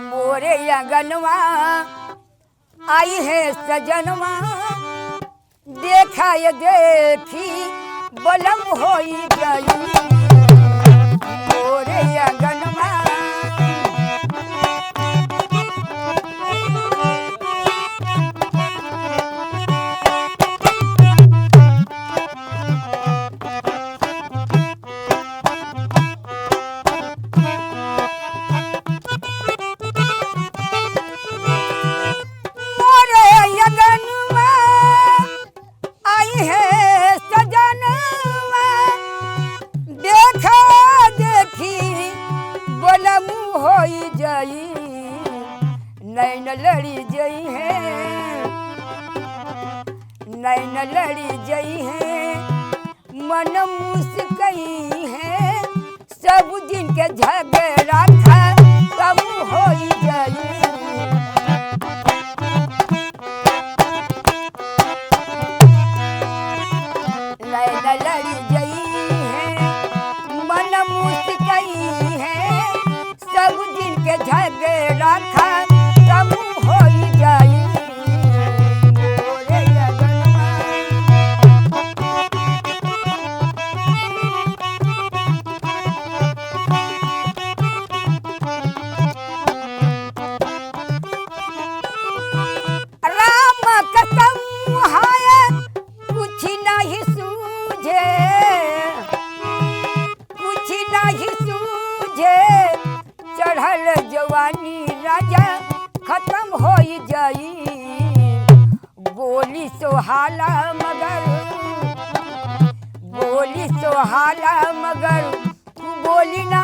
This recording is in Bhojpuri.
मोरे अगनवा आई है सजनवा देखा ये देखी बलम होई गई मोरे अगनवा नैन लड़ी जई है नैन लड़ी जई है मन मुस्कई है सब दिन के झगड़ा कम हो जाई नैन लड़ी जई है मन मुस्कई है सब दिन के झगड़ा जवानी राजा खत्म हो जाई बोली सोहाला मगर तू बोली ना